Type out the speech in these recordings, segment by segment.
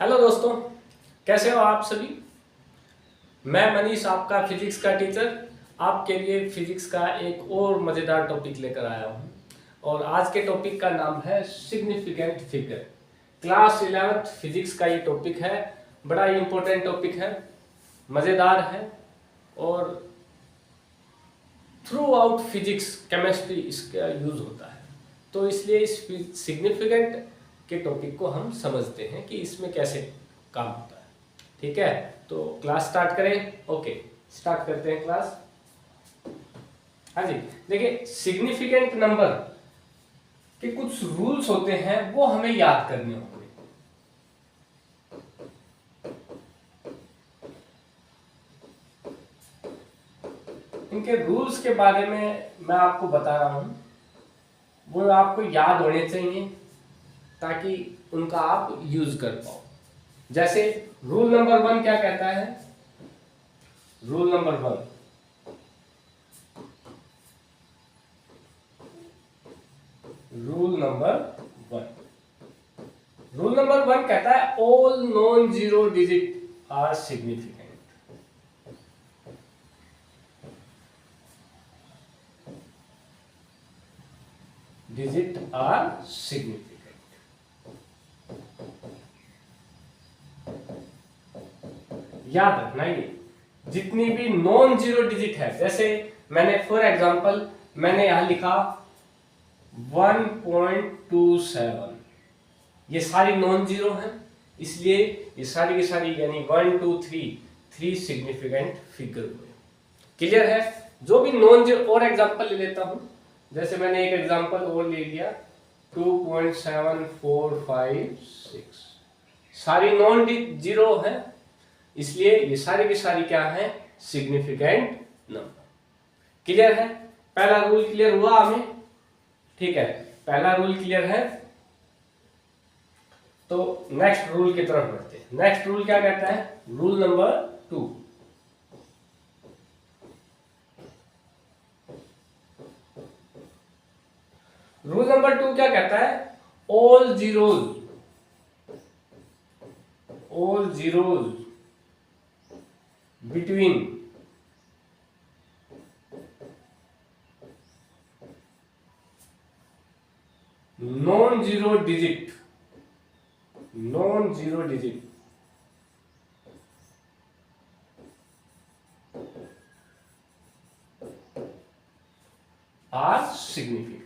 Hello दोस्तों, कैसे हो आप सभी। मैं मनीष, आपका फिजिक्स का टीचर, आपके लिए फिजिक्स का एक और मज़ेदार टॉपिक लेकर आया हूँ। और आज के टॉपिक का नाम है significant figure. Class 11th physics का ये टॉपिक है। बड़ा ही इम्पोर्टेंट टॉपिक है, मज़ेदार है और थ्रू आउट फिजिक्स केमिस्ट्री इसका यूज़ होता है। तो इसलिए इस सिग्निफिकेंट के टॉपिक को हम समझते हैं कि इसमें कैसे काम होता है। ठीक है, तो क्लास स्टार्ट करें। ओके, स्टार्ट करते हैं क्लास। हाँ जी, देखिए सिग्निफिकेंट नंबर के कुछ रूल्स होते हैं, वो हमें याद करने होंगे। इनके रूल्स के बारे में मैं आपको बता रहा हूं, वो आपको याद होने चाहिए ताकि उनका आप यूज कर पाओ। जैसे रूल नंबर 1 क्या कहता है। Rule number 1, rule number 1 rule number 1 कहता है all non zero digit are significant. Digit are significant. याद रखना, ये जितनी भी नॉन जीरो डिजिट है, जैसे मैंने फॉर एग्जांपल मैंने यहां लिखा 1.27, ये सारी नॉन जीरो हैं, इसलिए ये सारी की सारी यानी 1 2 3 सिग्निफिकेंट फिगर हुए। क्लियर है। जो भी नॉन जीरो, और एग्जांपल ले लेता हूं, जैसे मैंने एक एग्जांपल और ले लिया 2.7456, सारी नॉन जीरो है, इसलिए ये सारी की सारी क्या है, सिग्निफिकेंट नंबर। क्लियर है। पहला रूल क्लियर हुआ हमें। ठीक है, पहला रूल क्लियर है। तो नेक्स्ट रूल की तरफ बढ़ते हैं। नेक्स्ट रूल क्या कहता है, रूल नंबर 2। रूल नंबर 2 क्या कहता है, all zeros between non zero digit are significant.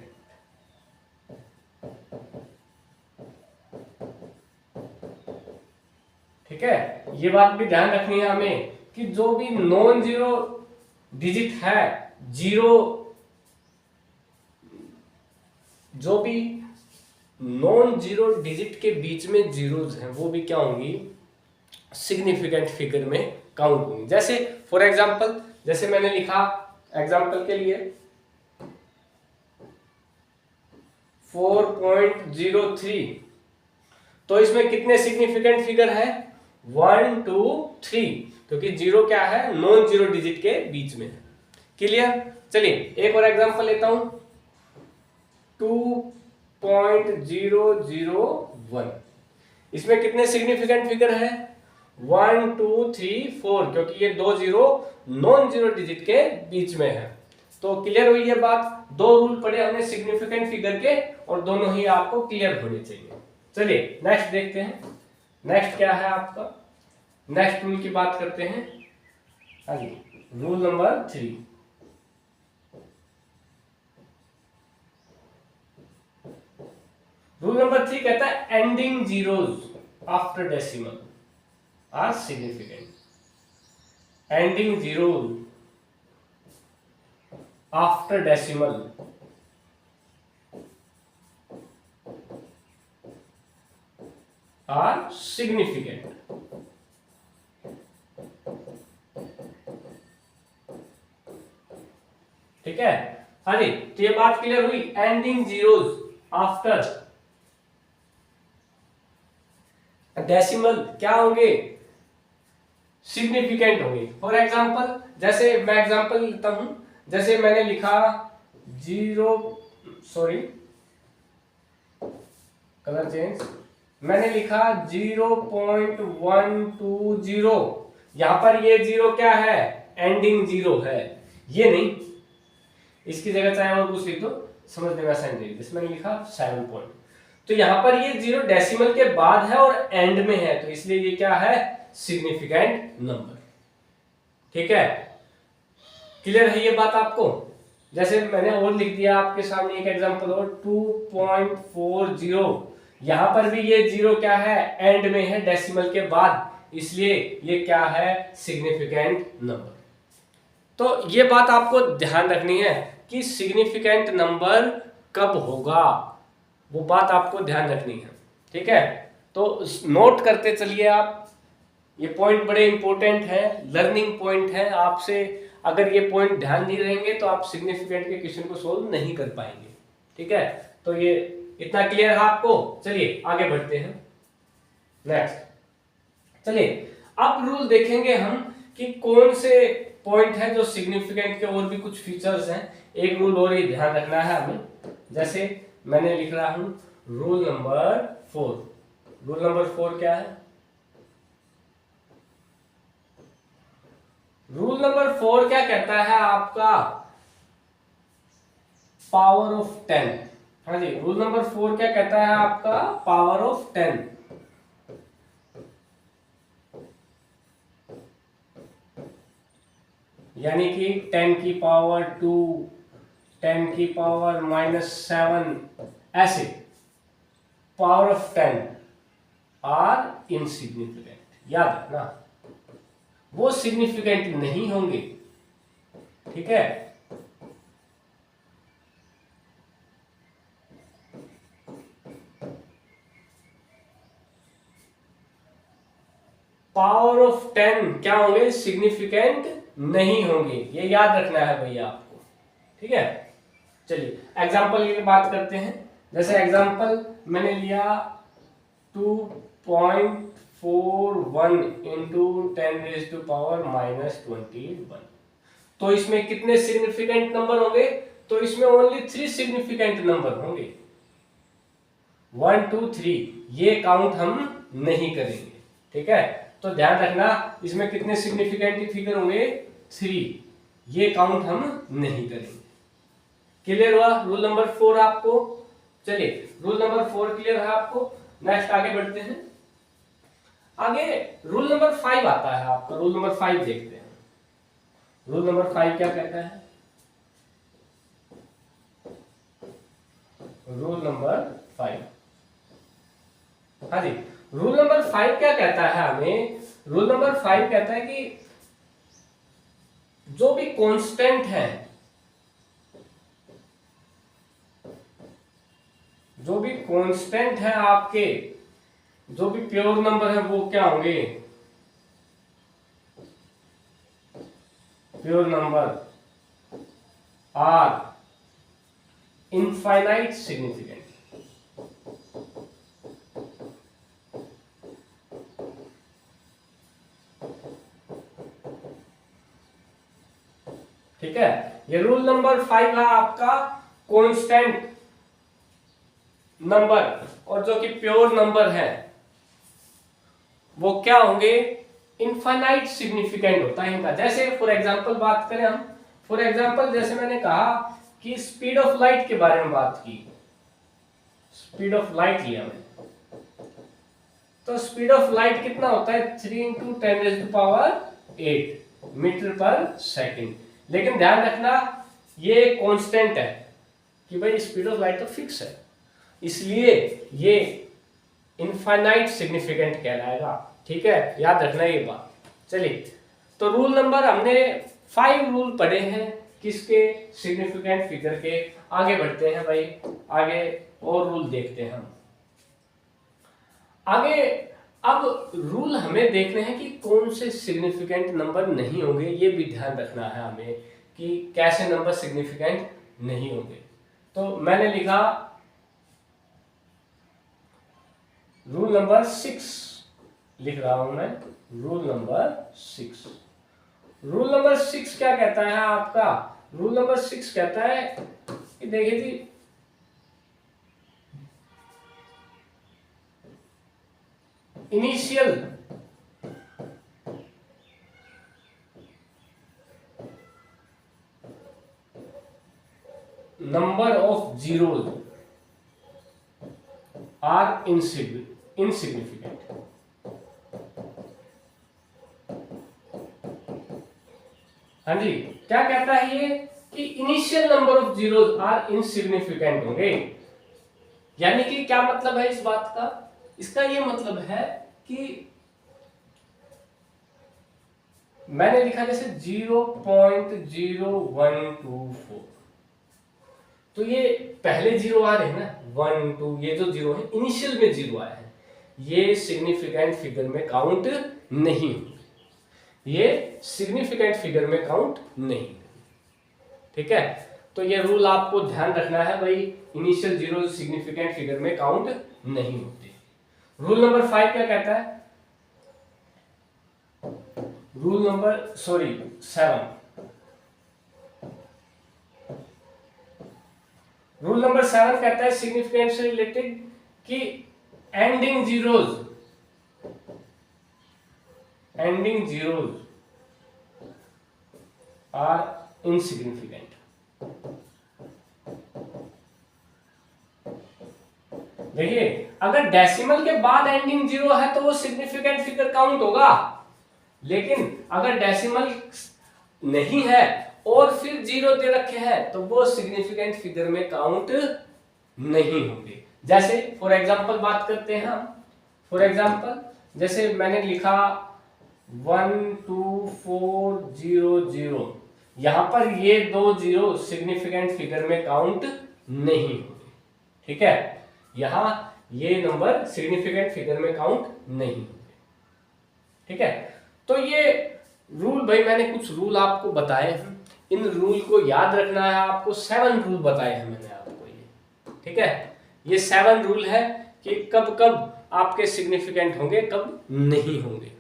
ठीक है, ये बात भी ध्यान रखनी है हमें कि जो भी नॉन जीरो डिजिट है, जीरो, जो भी नॉन जीरो डिजिट के बीच में जीरोज हैं, वो भी क्या होंगी, सिग्निफिकेंट फिगर में काउंट होंगी। जैसे फॉर एग्जांपल, जैसे मैंने लिखा एग्जांपल के लिए 4.03, तो इसमें कितने सिग्निफिकेंट फिगर है, 1 2 3, क्योंकि जीरो क्या है, नॉन जीरो डिजिट के बीच में है। क्लियर। चलिए एक और एग्जांपल लेता हूं 2.001, इसमें कितने सिग्निफिकेंट फिगर है, 1 2 3 4, क्योंकि ये दो जीरो नॉन जीरो डिजिट के बीच में है। तो क्लियर हुई ये बात। दो रूल पढ़े हमने सिग्निफिकेंट फिगर के, और दोनों ही आपको क्लियर होने चाहिए। चलिए नेक्स्ट देखते हैं। नेक्स्ट क्या है आपका, नेक्स्ट रूल की बात करते हैं। हाँ जी, रूल नंबर 3। रूल नंबर 3 कहता है ending zeros after decimal are significant. Ending zeros after decimal are significant. ठीक है, हाँ जी, तो ये बात क्लियर हुई। एंडिंग जीरोज आफ्टर डेसिमल क्या होंगे, सिग्निफिकेंट होंगे। फॉर एग्जांपल, जैसे मैं एग्जांपल लेता हूं, जैसे मैंने लिखा 0, सॉरी कलर चेंज, मैंने लिखा 0.120, यहां पर ये जीरो क्या है, एंडिंग जीरो है, ये नहीं, इसकी जगह चाहे और कुछ लिख दो, समझने में आसानी रहेगी। जैसे मैंने लिखा 7 पॉइंट, तो यहां पर ये जीरो डेसिमल के बाद है और एंड में है, तो इसलिए ये क्या है, सिग्निफिकेंट नंबर। ठीक है, क्लियर है ये बात आपको। जैसे मैंने और लिख दिया आपके सामने एक एग्जांपल और 2.40, यहां पर भी ये जीरो क्या है, एंड में है, डेसिमल के बाद, इसलिए ये क्या है, सिग्निफिकेंट नंबर। तो ये बात आपको ध्यान रखनी है कि सिग्निफिकेंट नंबर कब होगा, वो बात आपको ध्यान रखनी है। ठीक है, तो नोट करते चलिए आप, ये पॉइंट बड़े इंपॉर्टेंट है, लर्निंग पॉइंट है। आपसे अगर ये पॉइंट ध्यान नहीं रहेंगे तो आप सिग्निफिकेंट के क्वेश्चन को सोल्व नहीं कर पाएंगे। ठीक है, तो ये इतना क्लियर है आपको। चलिए आगे बढ़ते हैं नेक्स्ट। चलिए अब रूल देखेंगे हम कि कौन से पॉइंट है जो सिग्निफिकेंट के, और भी कुछ फीचर्स हैं। एक रूल और ही ध्यान रखना है हमें, जैसे मैंने लिख रहा हूं रूल नंबर 4। रूल नंबर 4 क्या है, रूल नंबर 4 क्या कहता है आपका, पावर ऑफ 10। हाँ जी, रूल नंबर 4 क्या कहता है आपका, पावर ऑफ 10। यानी कि 10 की पावर 2, 10 की पावर -7, ऐसे पावर ऑफ 10 आर इनसिग्निफिकेंट। याद रखना, वो सिग्निफिकेंट नहीं होंगे। ठीक है, पावर ऑफ 10 क्या होंगे, सिग्निफिकेंट नहीं होंगे, ये याद रखना है भैया आपको। ठीक है, चलिए एग्जांपल की बात करते हैं। जैसे एग्जांपल मैंने लिया 2.41 इंटू 10⁻⁻21, तो इसमें कितने सिग्निफिकेंट नंबर होंगे, तो इसमें ओनली 3 सिग्निफिकेंट नंबर होंगे, 1 2 3, ये काउंट हम नहीं करेंगे। ठीक है, तो ध्यान रखना, इसमें कितने सिग्निफिकेंट फिगर होंगे, 3, ये काउंट हम नहीं करेंगे। क्लियर हुआ रूल नंबर 4 आपको। चलिए रूल नंबर 4 क्लियर है आपको, नेक्स्ट आगे बढ़ते हैं। आगे रूल नंबर 5 आता है आपका, रूल नंबर 5 देखते हैं। रूल नंबर 5 क्या कहता है, रूल नंबर 5, हाँ जी, रूल नंबर 5 क्या कहता है हमें, रूल नंबर 5 कहता है कि जो भी कांस्टेंट है, जो भी कांस्टेंट है आपके, जो भी प्योर नंबर है वो क्या होंगे, pure number are infinite significant. ठीक है, ये रूल नंबर 5 है आपका, कांस्टेंट नंबर और जो कि प्योर नंबर है वो क्या होंगे, इनफाइनाइट सिग्निफिकेंट होता है इनका। जैसे फॉर एग्जांपल बात करें हम, फॉर एग्जांपल जैसे मैंने कहा कि स्पीड ऑफ लाइट के बारे में बात की, स्पीड ऑफ लाइट लिया मैंने, तो स्पीड ऑफ लाइट कितना होता है, 3 × 10⁸ मीटर पर सेकेंड। लेकिन ध्यान रखना ये कांस्टेंट है कि भाई स्पीड ऑफ लाइट तो फिक्स है, इसलिए ये इनफाइनाइट सिग्निफिकेंट कहलाएगा। ठीक है, याद रखना ये बात। चलिए तो रूल नंबर हमने 5 रूल पढ़े हैं किसके, सिग्निफिकेंट फिगर के। आगे बढ़ते हैं भाई, आगे और रूल देखते हैं हम आगे। अब रूल हमें देखने हैं कि कौन से सिग्निफिकेंट नंबर नहीं होंगे, ये भी ध्यान रखना है हमें कि कैसे नंबर सिग्निफिकेंट नहीं होंगे। तो मैंने लिखा रूल नंबर 6, लिख रहा हूं मैं, रूल नंबर 6। रूल नंबर 6 क्या कहता है आपका, रूल नंबर 6 कहता है कि देखिए जी, initial number of zeros are insignificant. हाँ जी, क्या कहता है ये कि initial number of zeros are insignificant होंगे। यानी कि क्या मतलब है इस बात का? इसका ये मतलब है कि मैंने लिखा जैसे 0.0124, तो ये पहले जीरो आ रहे हैं ना, 1 2, ये जो जीरो है इनिशियल में जीरो आया है, ये सिग्निफिकेंट फिगर में काउंट नहीं, ये सिग्निफिकेंट फिगर में काउंट नहीं। ठीक है, तो ये रूल आपको ध्यान रखना है भाई, इनिशियल जीरो सिग्निफिकेंट फिगर में काउंट नहीं होते। रूल नंबर 5 क्या कहता है? रूल नंबर 7, रूल नंबर 7 कहता है सिग्निफिकेंट से रिलेटेड कि एंडिंग जीरोज आर इनसिग्निफिकेंट। देखिए, अगर डेसिमल के बाद एंडिंग जीरो है तो वो सिग्निफिकेंट फिगर काउंट होगा, लेकिन अगर डेसिमल नहीं है और फिर जीरो दे रखे हैं तो वो सिग्निफिकेंट फिगर में काउंट नहीं होंगे। जैसे फॉर एग्जांपल बात करते हैं हम, फॉर एग्जांपल जैसे मैंने लिखा 12400, यहां पर ये दो जीरो सिग्निफिकेंट फिगर में काउंट नहीं होंगे। ठीक है, यहां ये नंबर सिग्निफिकेंट फिगर में काउंट नहीं होंगे। ठीक है, तो ये रूल भाई मैंने कुछ रूल आपको बताए हैं, इन रूल को याद रखना है आपको। 7 रूल बताए हैं मैंने आपको ये। ठीक है, ये 7 रूल है कि कब कब आपके सिग्निफिकेंट होंगे, कब नहीं होंगे।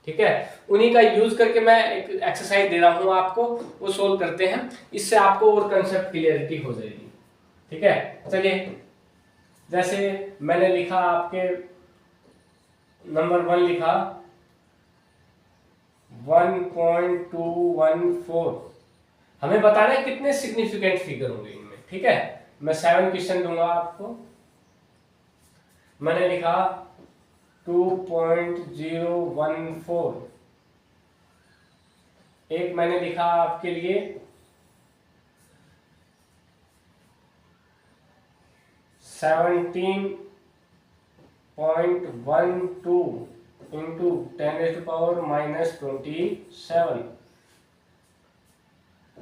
ठीक है, उन्हीं का यूज करके मैं एक एक्सरसाइज दे रहा हूं आपको, वो सोल्व करते हैं, इससे आपको और कंसेप्ट क्लियरिटी हो जाएगी। ठीक है, चलिए जैसे मैंने लिखा आपके नंबर 1 लिखा 1.214, हमें बताना है कितने सिग्निफिकेंट फिगर होंगे इनमें। ठीक है, मैं 7 क्वेश्चन दूंगा आपको। मैंने लिखा 2.014, एक मैंने लिखा आपके लिए 17.12 इंटू 10⁻⁻27,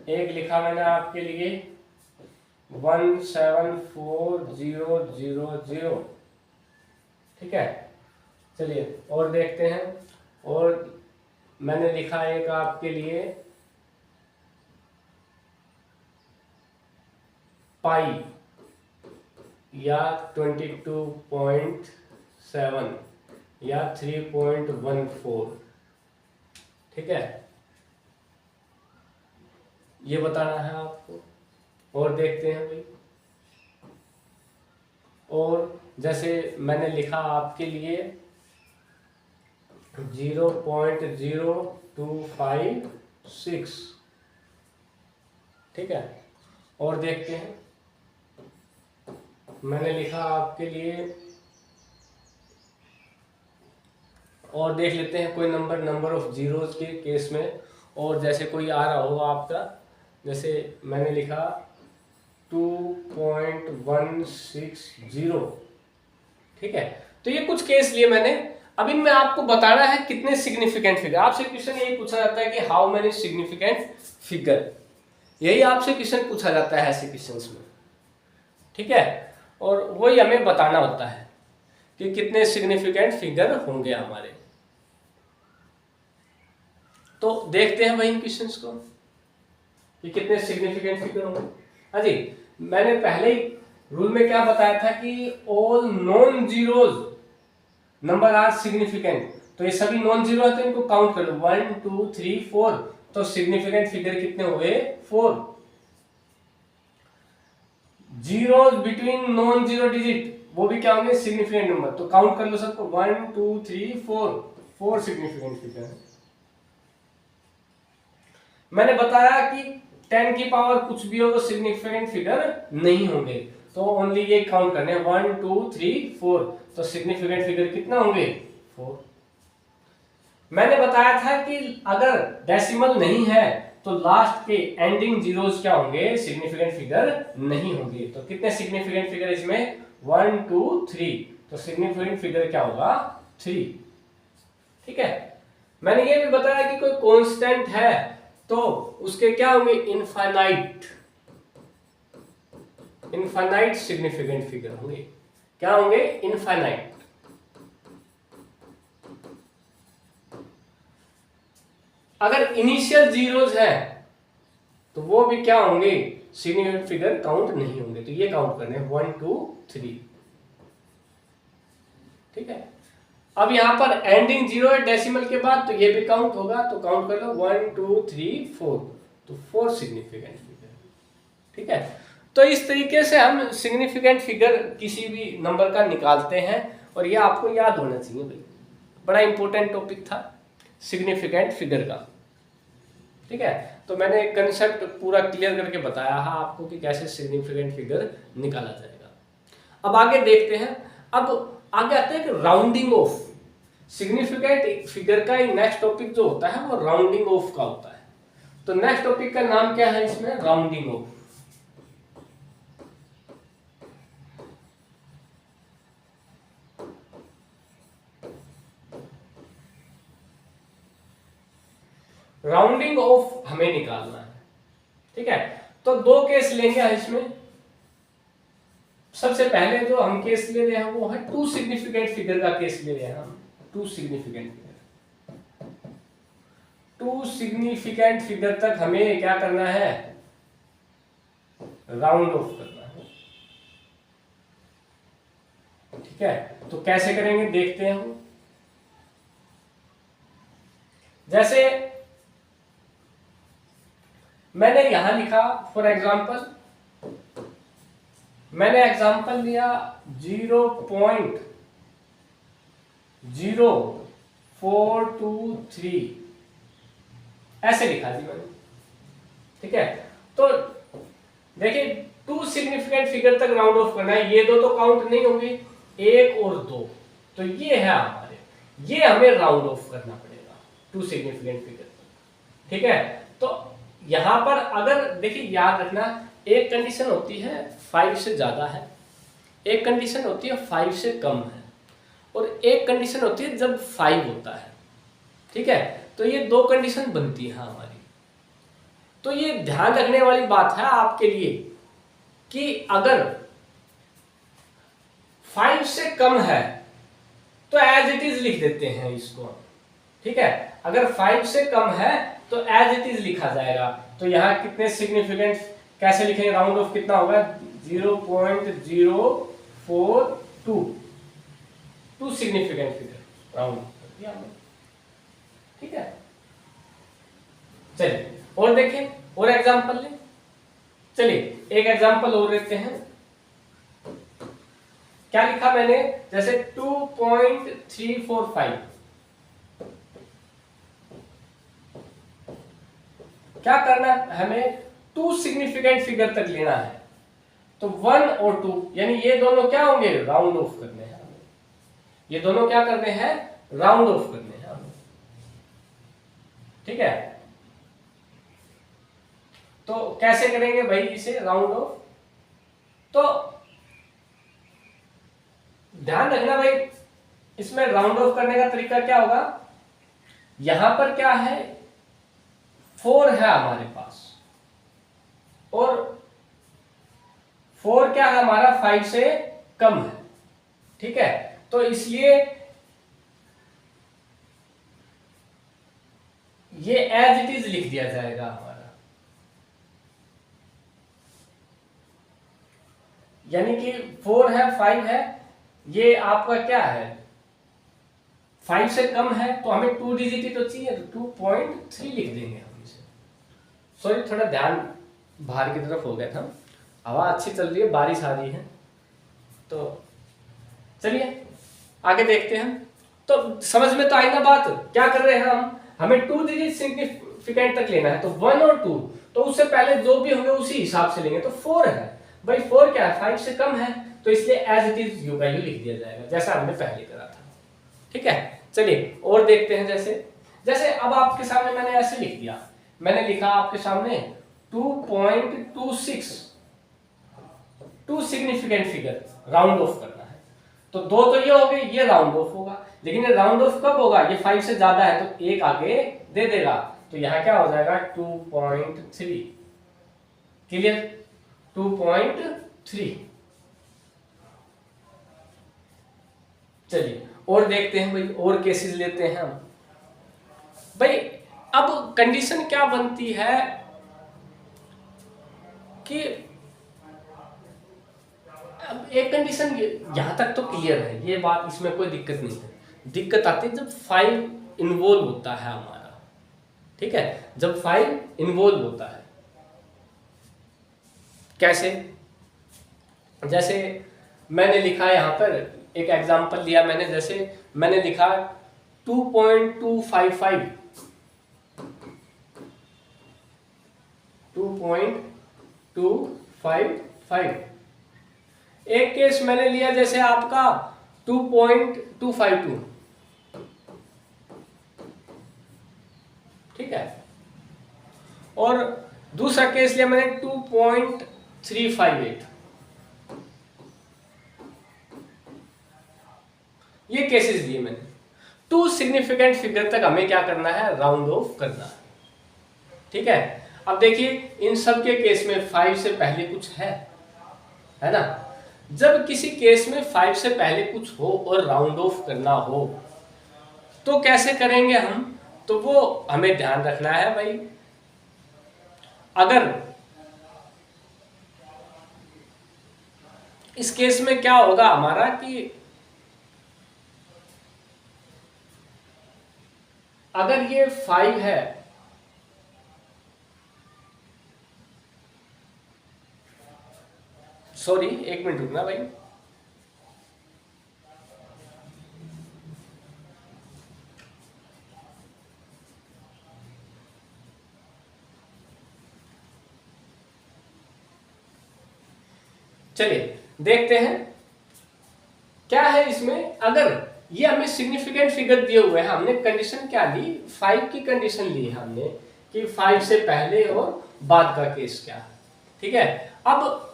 एक लिखा मैंने आपके लिए 174,000। ठीक है, चलिए और देखते हैं। और मैंने लिखा एक आपके लिए पाई या 22.7 या 3.14। ठीक है, ये बताना है आपको। और देखते हैं भाई, और जैसे मैंने लिखा आपके लिए 0.0256। ठीक है, और देखते हैं, मैंने लिखा आपके लिए, और देख लेते हैं कोई नंबर ऑफ जीरोस के केस में। और जैसे कोई आ रहा हो आपका, जैसे मैंने लिखा 2.160। ठीक है, तो ये कुछ केस लिए मैंने। अब इनमें आपको बताना है कितने सिग्निफिकेंट फिगर। आपसे क्वेश्चन यही पूछा जाता है कि हाउ मेनी सिग्निफिकेंट फिगर, यही आपसे क्वेश्चन पूछा जाता है ऐसे क्वेश्चंस में। ठीक है, और वही हमें बताना होता है कि कितने सिग्निफिकेंट फिगर होंगे हमारे। तो देखते हैं भाई इन क्वेश्चंस को कि कितने सिग्निफिकेंट फिगर होंगे। हाँ जी, मैंने पहले ही रूल में क्या बताया था कि all non zeros number are significant. तो ये सभी नॉन जीरो है तो इनको काउंट कर लो, 1 2 3 4। तो सिग्निफिकेंट फिगर कितने हुए? 4। Zeros between non zero digit वो भी क्या होंगे, सिग्निफिकेंट नंबर। तो काउंट कर लो सबको, 1 2 3 4, 4 सिग्निफिकेंट फिगर है। मैंने बताया कि 10 की पावर कुछ भी हो वो सिग्निफिकेंट फिगर नहीं होंगे, तो ओनली ये काउंट करने हैं 1 2 3 4। तो सिग्निफिकेंट फिगर कितना होंगे, 4। मैंने बताया था कि अगर डेसिमल नहीं है तो लास्ट के एंडिंग जीरोस क्या होंगे, सिग्निफिकेंट फिगर नहीं होंगे। तो कितने सिग्निफिकेंट फिगर इसमें, 1 2 3, तो सिग्निफिकेंट फिगर क्या होगा, 3। ठीक है। मैंने ये भी बताया कि कोई कांस्टेंट है तो उसके क्या होंगे, इनफाइनाइट, इनफाइनाइट सिग्निफिकेंट फिगर होंगे। क्या होंगे, इनफाइनाइट। अगर इनिशियल जीरोस है तो वो भी क्या होंगे, सिग्निफिकेंट फिगर काउंट नहीं होंगे। तो ये काउंट करने 1 2 3। ठीक है। अब यहां पर एंडिंग जीरो है डेसिमल के बाद, तो ये भी काउंट होगा। तो काउंट कर लो 1 2 3 4, तो 4 सिग्निफिकेंट फिगर। ठीक है। तो इस तरीके से हम सिग्निफिकेंट फिगर किसी भी नंबर का निकालते हैं, और ये आपको याद होना चाहिए भाई, बड़ा इंपॉर्टेंट टॉपिक था सिग्निफिकेंट फिगर का। ठीक है। तो मैंने कंसेप्ट पूरा क्लियर करके बताया है आपको कि कैसे सिग्निफिकेंट फिगर निकाला जाएगा। अब आगे देखते हैं। अब आगे आते हैं कि राउंडिंग ऑफ। सिग्निफिकेंट फिगर का नेक्स्ट टॉपिक जो होता है वो राउंडिंग ऑफ का होता है। तो नेक्स्ट टॉपिक का नाम क्या है इसमें, राउंडिंग ऑफ। राउंडिंग ऑफ हमें निकालना है। ठीक है। तो दो केस लेंगे इसमें। सबसे पहले जो हम केस ले रहे हैं वो है टू सिग्निफिकेंट फिगर का केस ले रहे हैं हम। Two significant figure, two significant figure तक हमें क्या करना है, राउंड ऑफ करना है। ठीक है। तो कैसे करेंगे देखते हैं हम। जैसे मैंने यहां लिखा, फॉर एग्जांपल मैंने एग्जांपल लिया 0.0423, ऐसे लिखा जी मैंने। ठीक है। तो देखिए टू सिग्निफिकेंट फिगर तक राउंड ऑफ करना है। ये दो तो काउंट नहीं होंगे, 1 और 2, तो ये है हमारे, ये हमें राउंड ऑफ करना पड़ेगा टू सिग्निफिकेंट फिगर। ठीक है। तो यहां पर अगर देखिए याद रखना, एक कंडीशन होती है 5 से ज्यादा है, एक कंडीशन होती है 5 से कम है, और एक कंडीशन होती है जब 5 होता है। ठीक है। तो ये दो कंडीशन बनती है हमारी। तो ये ध्यान रखने वाली बात है आपके लिए कि अगर 5 से कम है तो एज इट इज लिख देते हैं इसको। ठीक है। अगर 5 से कम है तो एज इट इज लिखा जाएगा। तो यहां कितने सिग्निफिकेंट, कैसे लिखेंगे, राउंड ऑफ कितना होगा, 0.042, टू सिग्निफिकेंट फिगर राउंड कर दिया हमने। ठीक है। चलिए और देखें, और एग्जांपल लें। चलिए एक एग्जांपल और लेते हैं। क्या लिखा मैंने, जैसे 2.345, क्या करना है हमें, टू सिग्निफिकेंट फिगर तक लेना है। तो 1 और 2 यानी ये दोनों क्या होंगे, राउंड ऑफ करने हैं हमें। ये दोनों क्या करने हैं, राउंड ऑफ करने हैं हमें। ठीक है। तो कैसे करेंगे भाई इसे राउंड ऑफ, तो ध्यान रखना भाई, इसमें राउंड ऑफ करने का तरीका क्या होगा। यहां पर क्या है, 4 है हमारे पास, और 4 क्या है हमारा, 5 से कम है। ठीक है। तो इसलिए ये एज इट इज लिख दिया जाएगा हमारा, यानी कि 4 है 5 है, ये आपका क्या है 5 से कम है, तो हमें 2 डिजिट ही तो चाहिए, तो 2.3 लिख देंगे हम इसे। सॉरी थोड़ा ध्यान बाहर की तरफ हो गया था, हवा अच्छी चल रही है, बारिश आ रही है, तो चलिए आगे देखते हैं। तो समझ में तो आई ना बात, क्या कर रहे हैं हम, हमें 2 डिजिट सिग्निफिकेंट तक लेना है, तो 1 और 2, तो उससे पहले जो भी होंगे उसी हिसाब से लेंगे। तो 4 है भाई, 4 क्या है, 5 से कम है, तो इसलिए as it is you value लिख दिया जाएगा जैसा हमने पहले करा था। ठीक है, चलिए और देखते हैं। जैसे अब आपके सामने मैंने ऐसे लिख दिया, मैंने लिखा आपके सामने 2.26, 2 सिग्निफिकेंट फिगर राउंड ऑफ करना है, तो 2 तो ये हो गए, ये राउंड ऑफ होगा, लेकिन ये राउंड ऑफ कब होगा, ये 5 से ज्यादा है तो एक आगे दे देगा, तो यहां क्या हो जाएगा 2.3। क्लियर, 2.3। चलिए और देखते हैं भाई, और केसेस लेते हैं हम भाई। अब कंडीशन क्या बनती है कि अब एक कंडीशन यहां तक तो क्लियर है, ये बात, इसमें कोई दिक्कत नहीं है। दिक्कत आती है जब 5 इन्वॉल्व होता है हमारा। ठीक है, जब 5 इन्वॉल्व होता है, कैसे, जैसे मैंने लिखा यहां पर एक एग्जांपल लिया मैंने, जैसे मैंने लिखा 2.255, 2.255। एक केस मैंने लिया जैसे आपका 2.252। ठीक है, और दूसरा केस लिया मैंने 2.358। ये केसेस लिए मैंने। 2 सिग्निफिकेंट फिगर तक हमें क्या करना है, राउंड ऑफ करना है। ठीक है, अब देखिए इन सब के केस में 5 से पहले कुछ है ना। जब किसी केस में 5 से पहले कुछ हो और राउंड ऑफ करना हो तो कैसे करेंगे हम, तो वो हमें ध्यान रखना है भाई। अगर इस केस में क्या होगा हमारा कि अगर ये 5 है, सॉरी एक मिनट रुकना भाई, चलिए देखते हैं क्या है इसमें। अगर ये हमें सिग्निफिकेंट फिगर दिए हुए हैं, हमने कंडीशन क्या ली, 5 की कंडीशन ली है हमने कि 5 से पहले और बाद का केस क्या है। ठीक है, अब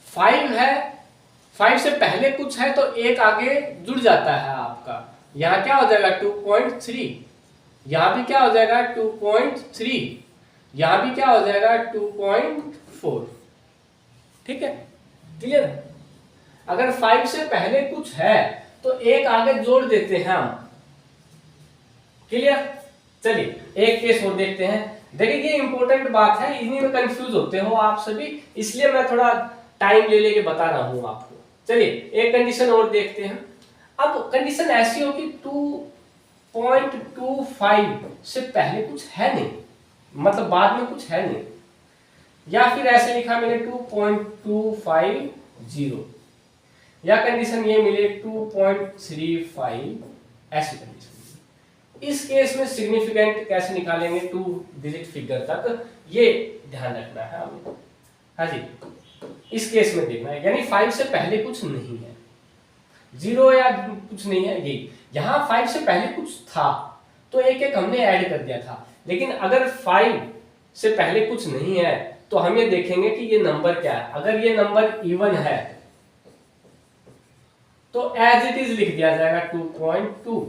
5 है, 5 से पहले कुछ है तो एक आगे जुड़ जाता है आपका, यहां क्या हो जाएगा 2.3, यहां भी क्या हो जाएगा 2.3, यहां भी क्या हो जाएगा 2.4। ठीक है, क्लियर। अगर 5 से पहले कुछ है तो एक आगे जोड़ देते हैं हम। क्लियर, चलिए एक केस और देखते हैं। देखिए ये इंपॉर्टेंट बात है, इन्हीं में कंफ्यूज होते हो आप सभी, इसलिए मैं थोड़ा टाइम ले लेके बता रहा हूं आपको। चलिए एक कंडीशन और देखते हैं। अब कंडीशन ऐसी हो कि 2.25 से पहले कुछ है नहीं, मतलब बाद में कुछ है नहीं, या फिर ऐसे लिखा मैंने 2.250, या कंडीशन ये मिले 2.35, ऐसी कंडीशन। इस केस में सिग्निफिकेंट कैसे निकालेंगे 2 डिजिट फिगर तक, ये ध्यान रखना है हमें। हाँ जी, इस केस में देखना है, यानी 5 से पहले कुछ नहीं है, 0 या कुछ नहीं है, ये यहां 5 से पहले कुछ था तो एक एक हमने ऐड कर दिया था। लेकिन अगर 5 से पहले कुछ नहीं है तो हम ये देखेंगे कि ये नंबर क्या है। अगर ये नंबर इवन है तो एज इट इज लिख दिया जाएगा 2.2,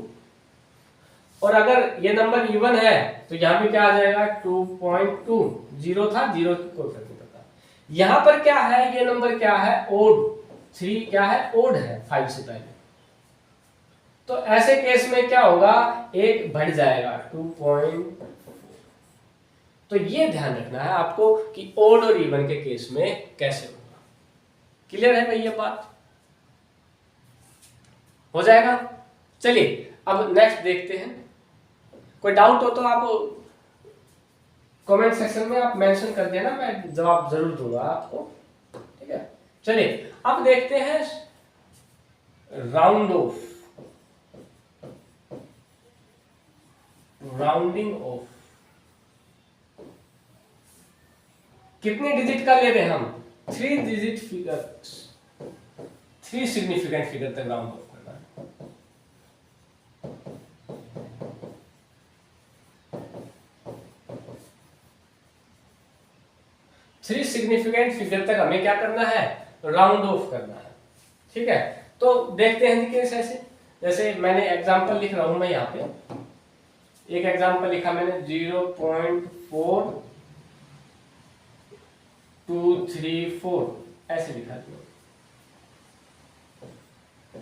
और अगर ये नंबर इवन है तो यहां भी क्या आ जाएगा 2.2, 0 था, 0 कोई फर्क नहीं पड़ता। यहां पर क्या है, ये नंबर क्या है, ओड, 3 क्या है, ओड है 5 से पहले, तो ऐसे केस में क्या होगा, एक बढ़ जाएगा 2.4। तो ये ध्यान रखना है आपको कि ओड और इवन के केस में कैसे होगा। क्लियर है भाई, ये बात हो जाएगा। चलिए अब नेक्स्ट देखते हैं। कोई डाउट हो तो आप कमेंट सेक्शन में आप मेंशन कर देना, मैं जवाब जरूर दूंगा आपको। ठीक है, चलिए अब देखते हैं राउंड ऑफ, राउंडिंग ऑफ, कितने डिजिट का ले रहे हैं हम? 3 डिजिट फिगर, 3 सिग्निफिकेंट फिगर तक राउंड ऑफ करना है। थ्री सिग्निफिकेंट फिगर तक हमें क्या करना है? राउंड ऑफ करना है। ठीक है, तो देखते हैं केस ऐसे, जैसे मैंने एग्जांपल लिख रहा हूं मैं यहाँ पे, एक एग्जांपल लिखा मैंने 0.4234 ऐसे लिखा दिया।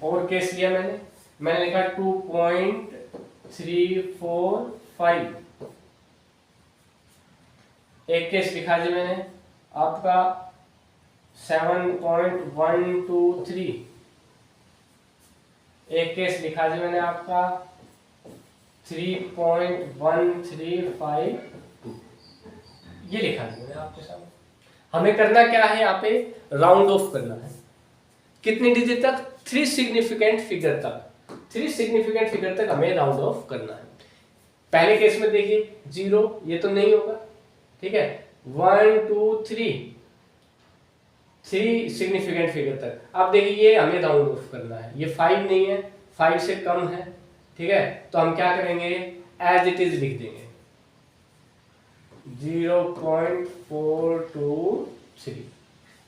और केस लिया मैंने लिखा 2.345, एक केस लिखा जी मैंने आपका 7.123, एक केस लिखा जी मैंने आपका 3.1352, ये लिखा जी मैंने आपके सामने। हमें करना क्या है? यहाँ पे राउंड ऑफ करना है। कितनी डिजिट तक? 3 सिग्निफिकेंट फिगर तक, 3 सिग्निफिकेंट फिगर तक हमें राउंड ऑफ करना है। पहले केस में देखिए 0, ये तो नहीं होगा। ठीक है, 1 2 3 सिग्निफिकेंट फिगर तक। अब देखिए ये हमें राउंड ऑफ करना है, ये 5 नहीं है, 5 से कम है। ठीक है, तो हम क्या करेंगे? एज इट इज लिख देंगे 0.423,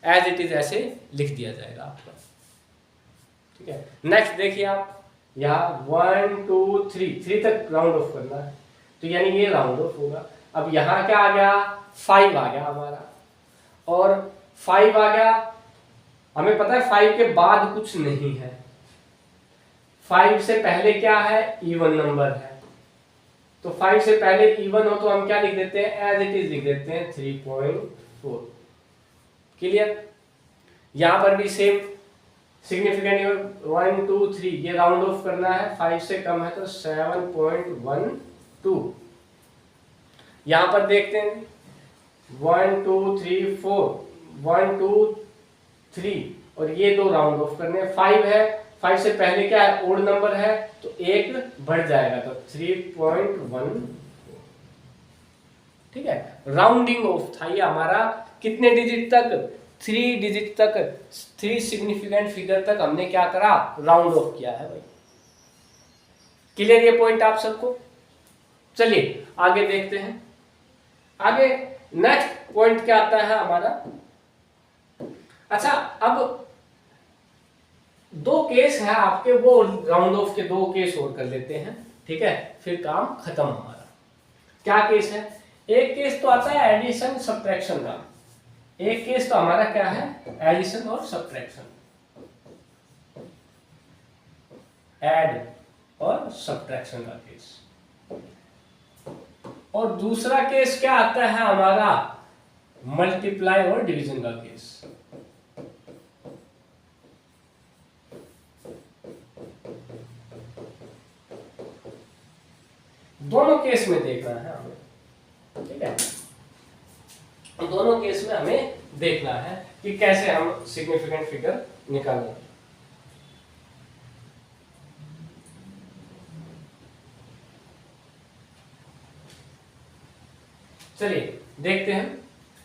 एज इट इज ऐसे लिख दिया जाएगा आपका। ठीक है, नेक्स्ट देखिए आप यहाँ 1 2 3 तक राउंड ऑफ करना है, तो यानी ये राउंड ऑफ होगा। अब यहाँ क्या आ गया? 5 आ गया हमारा, और 5 आ गया। हमें पता है 5 के बाद कुछ नहीं है, 5 से पहले क्या है? इवन नंबर है। तो 5 से पहले इवन हो तो हम क्या लिख देते हैं? एज इट इज लिख देते हैं 3.4। क्लियर? यहां पर भी सेम सिग्निफिकेंट 1 2 3, ये राउंड ऑफ करना है, 5 से कम है तो 7.12। यहां पर देखते हैं 1 2 3 4, 1 2 3, और ये दो राउंड ऑफ करने हैं। 5 है, 5 से पहले क्या है? ओड नंबर है, तो एक बढ़ जाएगा तो 3.1। ठीक है, राउंडिंग ऑफ था ये हमारा। कितने डिजिट तक? 3 डिजिट तक, 3 सिग्निफिकेंट फिगर तक हमने क्या करा? राउंड ऑफ किया है भाई। क्लियर ये पॉइंट आप सबको? चलिए आगे देखते हैं। आगे नेक्स्ट पॉइंट क्या आता है हमारा? अच्छा, अब 2 केस है आपके, वो राउंड ऑफ के 2 केस और कर लेते हैं। ठीक है, फिर काम खत्म हमारा। क्या केस है? एक केस तो आता है एडिशन सब्ट्रैक्शन का, एक केस तो हमारा क्या है? एडिशन और सब्ट्रैक्शन, ऐड और सब्ट्रैक्शन का केस। और दूसरा केस क्या आता है हमारा? मल्टीप्लाई और डिवीजन का केस। दोनों केस में देखना है हमें। ठीक है, दोनों केस में हमें देखना है कि कैसे हम सिग्निफिकेंट फिगर निकालेंगे। चलिए देखते हैं।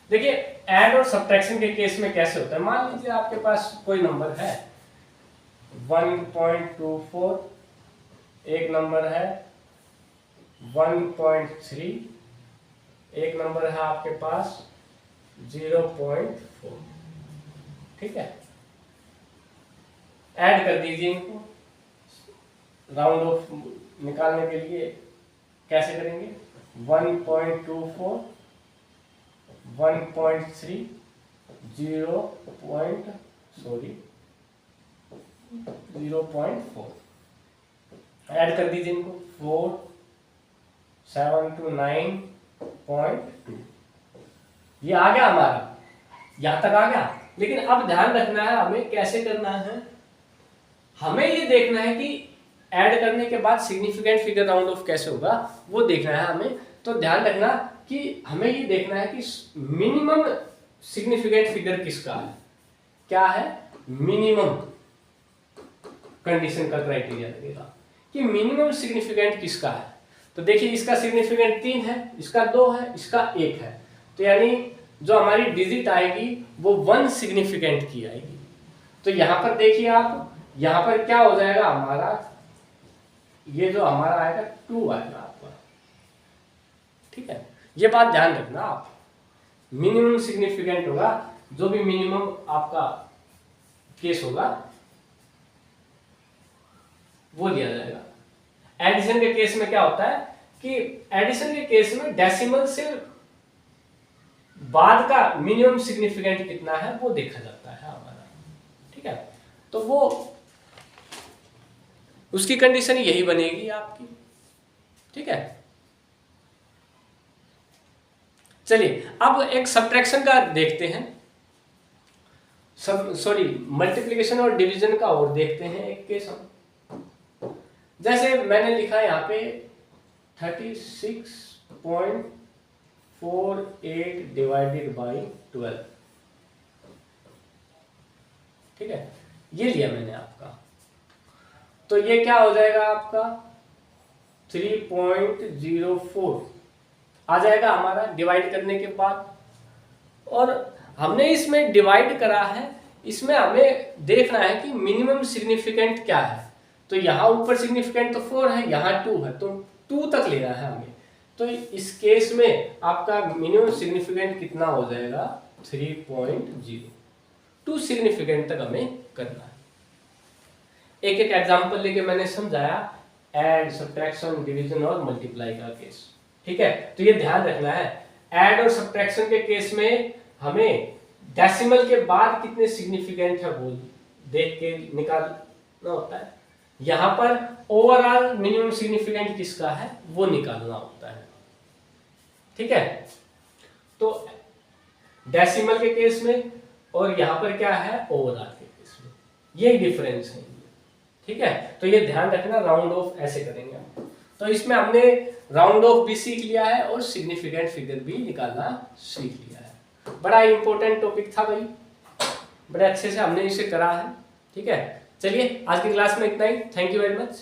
देखिए ऐड और सब्ट्रैक्शन के केस में कैसे होता है। मान लीजिए आपके पास कोई नंबर है 1.24, एक नंबर है 1.3, एक नंबर है आपके पास 0.4। ठीक है, ऐड कर दीजिए इनको। राउंड ऑफ निकालने के लिए कैसे करेंगे? 1.24, 1.3, 0.4 ऐड कर दीजिए इनको। 4 7 to 9.2, ये आ गया हमारा, यहां तक आ गया। लेकिन अब ध्यान रखना है हमें कैसे करना है। हमें ये देखना है कि ऐड करने के बाद सिग्निफिकेंट फिगर राउंड ऑफ कैसे होगा, वो देखना है हमें। तो ध्यान रखना कि हमें ये देखना है कि मिनिमम सिग्निफिकेंट फिगर किसका है। क्या है? मिनिमम कंडीशन का क्राइटेरिया लगेगा कि मिनिमम सिग्निफिकेंट किसका है। तो देखिए इसका सिग्निफिकेंट 3 है, इसका 2 है, इसका 1 है, तो यानी जो हमारी डिजिट आएगी वो 1 सिग्निफिकेंट की आएगी। तो यहां पर देखिए आप, यहां पर क्या हो जाएगा हमारा, ये जो हमारा आएगा 2 आएगा आपका, ठीक है। ये बात ध्यान रखना आप, मिनिमम सिग्निफिकेंट होगा, जो भी मिनिमम आपका केस होगा वो लिया जाएगा। एडिशन के केस में क्या होता है कि एडिशन के केस में डेसिमल से बाद का मिनिमम सिग्निफिकेंट कितना है वो देखा जाता है हमारा, ठीक है। तो वो उसकी कंडीशन यही बनेगी आपकी, ठीक है। चलिए अब एक सब्ट्रैक्शन का देखते हैं, मल्टीप्लिकेशन और डिवीजन का और देखते हैं एक केस हम। जैसे मैंने लिखा है यहाँ पे 36.48 डिवाइडेड बाई 12, ठीक है, ये लिया मैंने आपका। तो ये क्या हो जाएगा आपका 3.04 आ जाएगा हमारा डिवाइड करने के बाद। और हमने इसमें डिवाइड करा है, इसमें हमें देखना है कि मिनिमम सिग्निफिकेंट क्या है। तो यहाँ ऊपर सिग्निफिकेंट तो 4 है, यहाँ 2 है, तो 2 तक लेना है हमें। तो इस केस में आपका मिनिमम सिग्निफिकेंट कितना हो जाएगा 3.0, 2 सिग्निफिकेंट तक हमें करना है। एक एक एग्जांपल लेके मैंने समझाया ऐड, सब्ट्रैक्शन, डिवीजन और मल्टीप्लाई का केस, ठीक है। तो ये ध्यान रखना है, ऐड और सब्ट्रैक्शन के केस में हमें डेसिमल के बाद कितने सिग्निफिकेंट है वो देख के निकालना होता है। यहां पर ओवरऑल मिनिमम सिग्निफिकेंट किसका है वो निकालना होता है, ठीक है। तो डेसिमल के केस में और यहां पर क्या है ओवरऑल के केस में, ये डिफरेंस है, ठीक है। तो ये ध्यान रखना, राउंड ऑफ ऐसे करेंगे हम। तो इसमें हमने राउंड ऑफ भी सीख लिया है और सिग्निफिकेंट फिगर भी निकालना सीख लिया है। बड़ा इंपॉर्टेंट टॉपिक था भाई, बड़े अच्छे से हमने इसे करा है, ठीक है। चलिए आज की क्लास में इतना ही, थैंक यू वेरी मच।